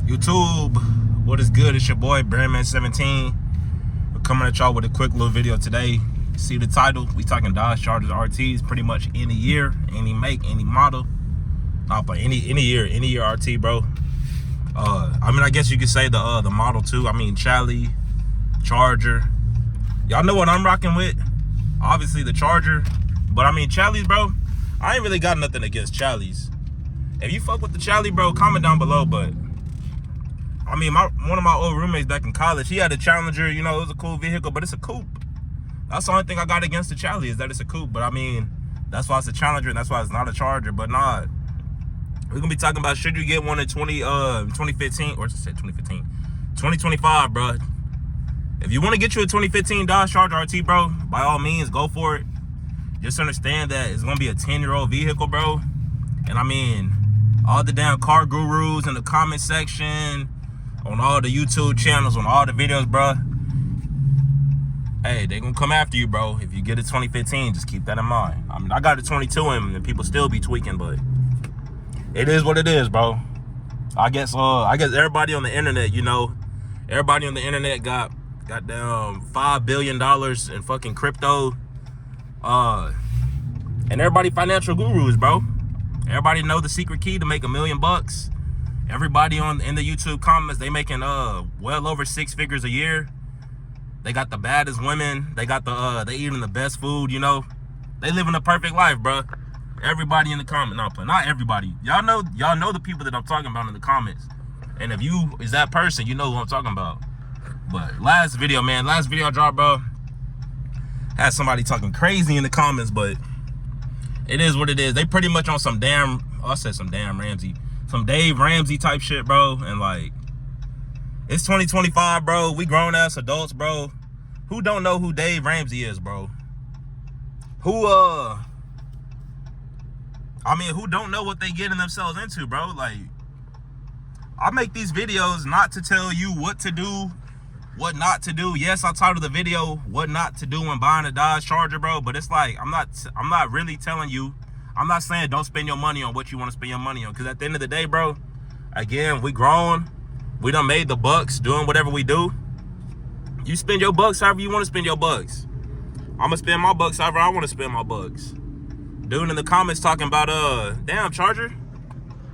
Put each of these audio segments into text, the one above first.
YouTube, what is good? It's your boy Brandman17. We're coming at y'all with a quick little video today. See the title? We talking Dodge Chargers RTs, pretty much any year, any make, any model. But any year RT, bro. I guess you could say the model too. I mean, Chally, Charger. Y'all know what I'm rocking with? Obviously the Charger, but I mean Challies, bro. I ain't really got nothing against Challies. If you fuck with the Chally, bro, comment down below. But I mean, one of my old roommates back in college, he had a Challenger. You know, it was a cool vehicle, but it's a coupe. That's the only thing I got against the Chally is that it's a coupe. But I mean, that's why it's a Challenger, and that's why it's not a Charger. But nah, we're gonna be talking about should you get one in 2015, or just say 2015, 2025, bro. If you want to get you a 2015 Dodge Charger RT, bro, by all means, go for it. Just understand that it's gonna be a 10-year-old vehicle, bro. And I mean, all the damn car gurus in the comment section, on all the YouTube channels, on all the videos, bro. Hey, they gonna come after you, bro. If you get a 2015, just keep that in mind. I mean, I got a 22 and people still be tweaking, but it is what it is, bro. I guess everybody on the internet, you know, everybody on the internet got goddamn $5 billion in fucking crypto. And everybody financial gurus, bro. Everybody know the secret key to make $1 million bucks. Everybody in the YouTube comments, they making well over 6 figures a year. They got the baddest women. They got they eating the best food, you know. They living the perfect life, bro. Everybody in the comment, not everybody. Y'all know the people that I'm talking about in the comments. And if you is that person, you know who I'm talking about. But last video I dropped, bro, had somebody talking crazy in the comments, but it is what it is. They pretty much on some Dave Ramsey type shit, bro. And like, it's 2025, bro. We grown ass adults, bro. Who don't know who Dave Ramsey is, bro? Who don't know what they getting themselves into, bro? Like, I make these videos not to tell you what to do, what not to do. Yes, I titled the video what not to do when buying a Dodge Charger, bro, but it's like I'm not really telling you. I'm not saying don't spend your money on what you want to spend your money on, because at the end of the day, bro, again, we grown, we done made the bucks doing whatever we do. You spend your bucks however you want to spend your bucks. I'm gonna spend my bucks however I want to spend my bucks. Dude in the comments talking about damn Charger,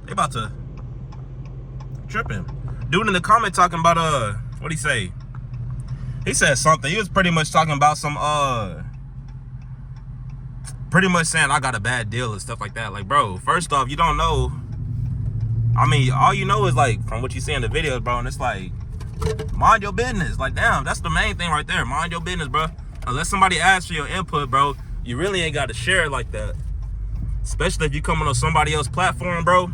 they about to tripping. Dude in the comment talking about what'd he say? He said something. He was pretty much talking about some, pretty much saying I got a bad deal and stuff like that. Like, bro, first off, you don't know. I mean, all you know is like from what you see in the videos, bro. And it's like, mind your business. Like, damn, that's the main thing right there. Mind your business, bro. Unless somebody asks for your input, bro, you really ain't got to share it like that. Especially if you coming on somebody else's platform, bro.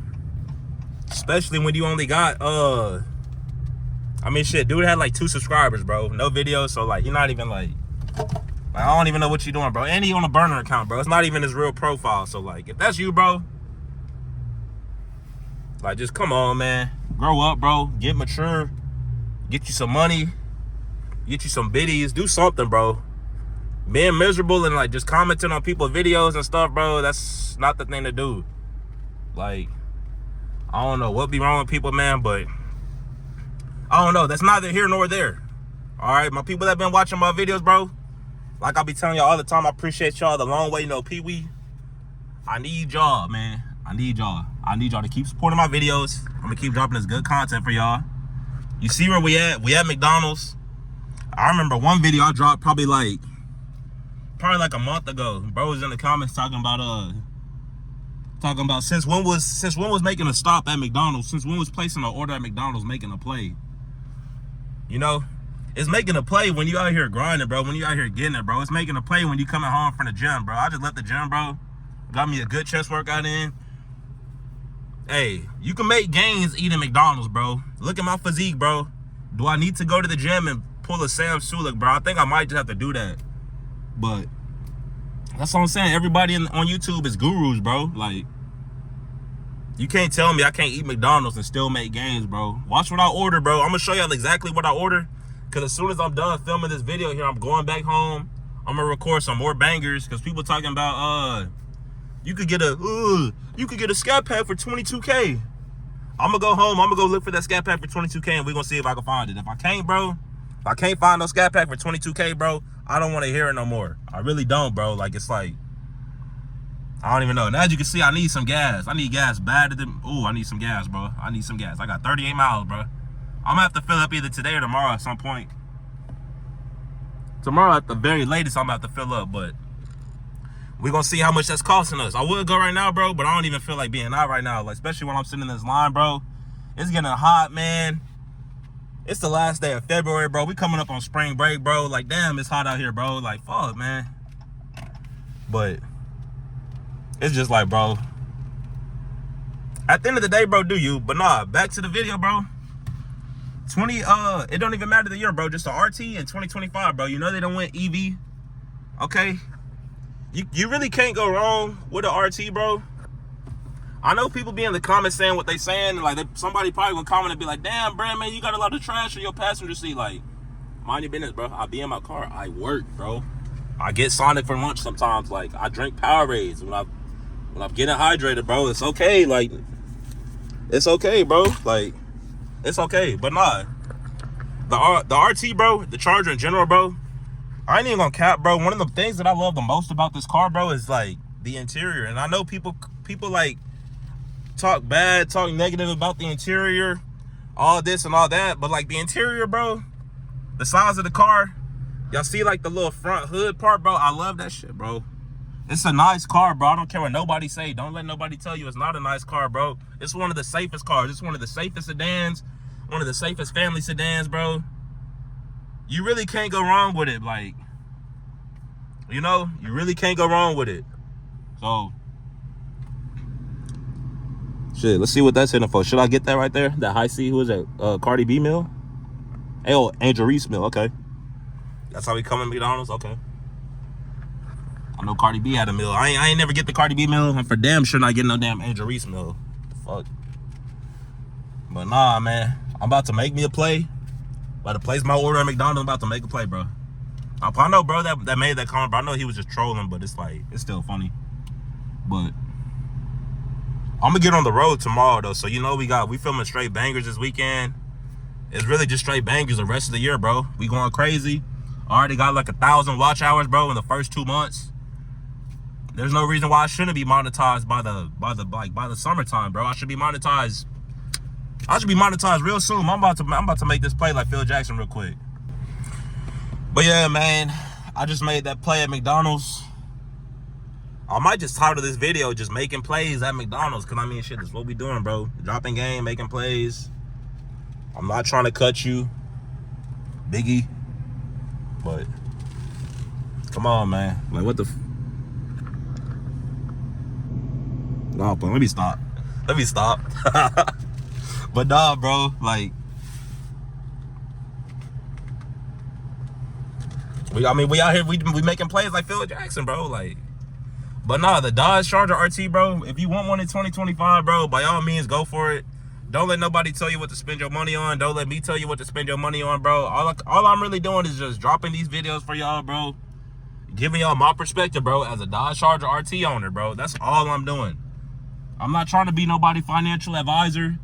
Especially when you only got, I mean, shit, dude had like 2 subscribers, bro. No videos, so like, you're not even like I don't even know what you're doing, bro. And he on a burner account, bro. It's not even his real profile. So like, if that's you, bro, like, just come on, man. Grow up, bro. Get mature. Get you some money. Get you some biddies. Do something, bro. Being miserable and like just commenting on people's videos and stuff, bro, that's not the thing to do. Like, I don't know what be wrong with people, man, but I don't know. That's neither here nor there. All right, my people that been watching my videos, bro, like I be telling y'all all the time, I appreciate y'all the long way, you know, Pee-wee. I need y'all, man. I need y'all to keep supporting my videos. I'm gonna keep dropping this good content for y'all. You see where we at? We at McDonald's. I remember one video I dropped probably like a month ago. Bro was in the comments talking about since when was making a stop at McDonald's, since when was placing an order at McDonald's making a play. You know, it's making a play when you out here grinding, bro. When you out here getting it, bro. It's making a play when you coming home from the gym, bro. I just left the gym, bro. Got me a good chest workout in. Hey, you can make gains eating McDonald's, bro. Look at my physique, bro. Do I need to go to the gym and pull a Sam Sulek, bro? I think I might just have to do that. But that's what I'm saying. Everybody on YouTube is gurus, bro. Like, you can't tell me I can't eat McDonald's and still make gains, bro. Watch what I order, bro. I'm gonna show y'all exactly what I order. Cause as soon as I'm done filming this video here, I'm going back home. I'm gonna record some more bangers. Cause people talking about you could get a scat pack for $22K. I'm gonna go home. I'm gonna go look for that scat pack for 22K, and we're gonna see if I can find it. If I can't, bro, if I can't find no scat pack for 22K, bro, I don't want to hear it no more. I really don't, bro. Like, it's like, I don't even know. Now, as you can see, I need some gas. I need gas badder than, ooh, I need some gas, bro. I need some gas. I got 38 miles, bro. I'm gonna have to fill up either today or tomorrow at some point. Tomorrow at the very latest, I'm gonna have to fill up, but we're gonna see how much that's costing us. I would go right now, bro, but I don't even feel like being out right now. Like, especially when I'm sitting in this line, bro. It's getting hot, man. It's the last day of February, bro. We coming up on spring break, bro. Like, damn, it's hot out here, bro. Like, fuck, man. But it's just like, bro, at the end of the day, bro, do you? But nah, back to the video, bro. It don't even matter the year, bro. Just the RT in 2025, bro. You know they don't win EV. Okay. You really can't go wrong with an RT, bro. I know people be in the comments saying what they saying. Like, somebody probably gonna comment and be like, damn, Brand, man, you got a lot of trash in your passenger seat. Like, mind your business, bro. I be in my car. I work, bro. I get Sonic for lunch sometimes. Like, I drink Powerades when I'm getting hydrated, bro. It's okay. Like, it's okay, bro. Like, it's okay. But nah, the RT, bro, the Charger in general, bro, I ain't even gonna cap, bro. One of the things that I love the most about this car, bro, is like the interior. And I know people like talk bad, talk negative about the interior, all this and all that, but like the interior, bro, the size of the car, y'all see like the little front hood part, bro. I love that shit, bro. It's a nice car, bro. I don't care what nobody say. Don't let nobody tell you it's not a nice car, bro. It's one of the safest cars. It's one of the safest sedans, one of the safest family sedans, bro. You really can't go wrong with it. Like, you know, you really can't go wrong with it. So, shit, let's see what that's hitting for. Should I get that right there? That high C, who is that? Cardi B meal? Oh, Angel Reese meal, okay. That's how we come in McDonald's, okay. I know Cardi B had a meal. I ain't never get the Cardi B meal. I'm for damn sure not getting no damn Angel Reese meal. Fuck. But nah, man. I'm about to make me a play. About to place my order at McDonald's. I'm about to make a play, bro. I know, bro, that made that comment, bro. I know he was just trolling, but it's like, it's still funny. But I'm gonna get on the road tomorrow, though. So, you know, we filming straight bangers this weekend. It's really just straight bangers the rest of the year, bro. We going crazy. I already got like 1,000 watch hours, bro, in the first 2 months. There's no reason why I shouldn't be monetized by the summertime, bro. I should be monetized real soon. I'm about to make this play like Phil Jackson real quick. But yeah, man, I just made that play at McDonald's. I might just title this video just making plays at McDonald's, because I mean, shit, that's what we doing, bro. Dropping game, making plays. I'm not trying to cut you, Biggie, but come on, man. Like, what the no, but let me stop. But nah, bro, like, we out here, we making plays like Phil Jackson, bro. Like, but nah, the Dodge Charger RT, bro, if you want one in 2025, bro, by all means, go for it. Don't let nobody tell you what to spend your money on. Don't let me tell you what to spend your money on, bro. All I'm really doing is just dropping these videos for y'all, bro. Giving y'all my perspective, bro, as a Dodge Charger RT owner, bro. That's all I'm doing. I'm not trying to be nobody financial advisor.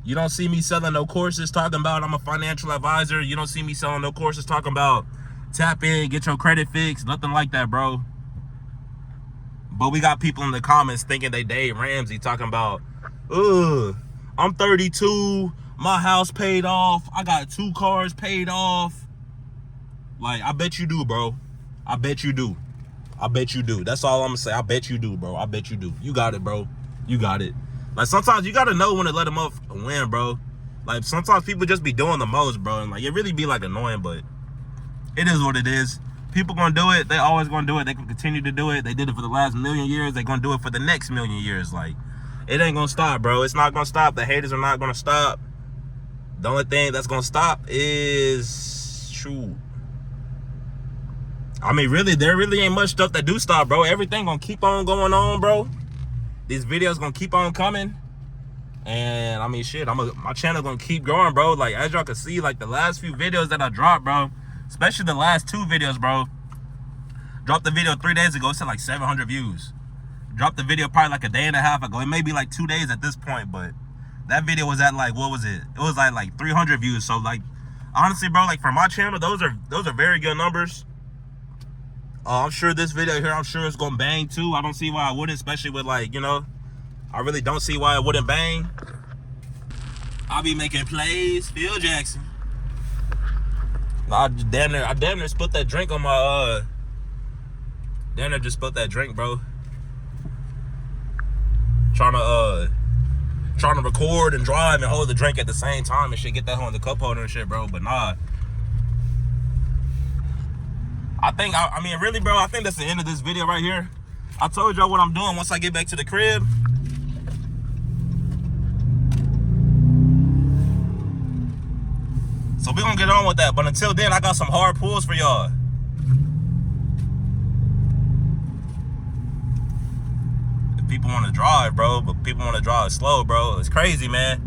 You don't see me selling no courses talking about I'm a financial advisor. You don't see me selling no courses talking about tap in, get your credit fixed. Nothing like that, bro. But we got people in the comments thinking they Dave Ramsey talking about, ugh, I'm 32, my house paid off, I got 2 cars paid off. Like, I bet you do, bro. I bet you do. That's all I'm gonna say. I bet you do, bro. I bet you do. You got it, bro. You got it. Like, sometimes you gotta know when to let them up and win, bro. Like, sometimes people just be doing the most, bro. And like, it really be like annoying, but it is what it is. People gonna do it. They always gonna do it. They can continue to do it. They did it for the last 1,000,000 years. They gonna do it for the next 1,000,000 years. Like, it ain't gonna stop, bro. It's not gonna stop. The haters are not gonna stop. The only thing that's gonna stop is, shoot, I mean, really, there really ain't much stuff that do stop, bro. Everything gonna keep on going on, bro. These videos gonna keep on coming. And I mean, shit, my channel gonna keep growing, bro. Like, as y'all can see, like, the last few videos that I dropped, bro, especially the last 2 videos, bro. Dropped the video 3 days ago. It's at like 700 views. Dropped the video probably like a day and a half ago. It may be like 2 days at this point, but That video was at like, what was it? It was like 300 views. So like, honestly, bro, like for my channel, those are very good numbers. I'm sure this video here, I'm sure it's gonna bang too. I don't see why I wouldn't, especially with like, you know, I really don't see why it wouldn't bang. I'll be making plays, Phil Jackson. I damn near spilled that drink on my damn near just spilled that drink, bro. Trying to record and drive and hold the drink at the same time and shit, get that on the cup holder and shit, bro. But nah, I mean really, bro, I think that's the end of this video right here. I told y'all what I'm doing once I get back to the crib. So we're gonna get on with that, but until then, I got some hard pulls for y'all. If people want to drive, bro, but people want to drive slow, bro. It's crazy, man.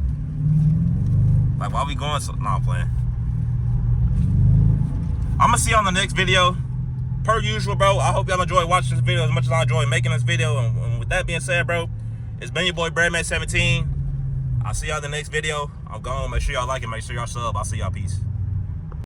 Like, why we going so? Nah, I'm playing. I'm gonna see you on the next video. Per usual, bro, I hope y'all enjoy watching this video as much as I enjoy making this video. And with that being said, bro, it's been your boy, Breadman17. I'll see y'all in the next video. I'm gone. Make sure y'all like it. Make sure y'all sub. I'll see y'all. Peace.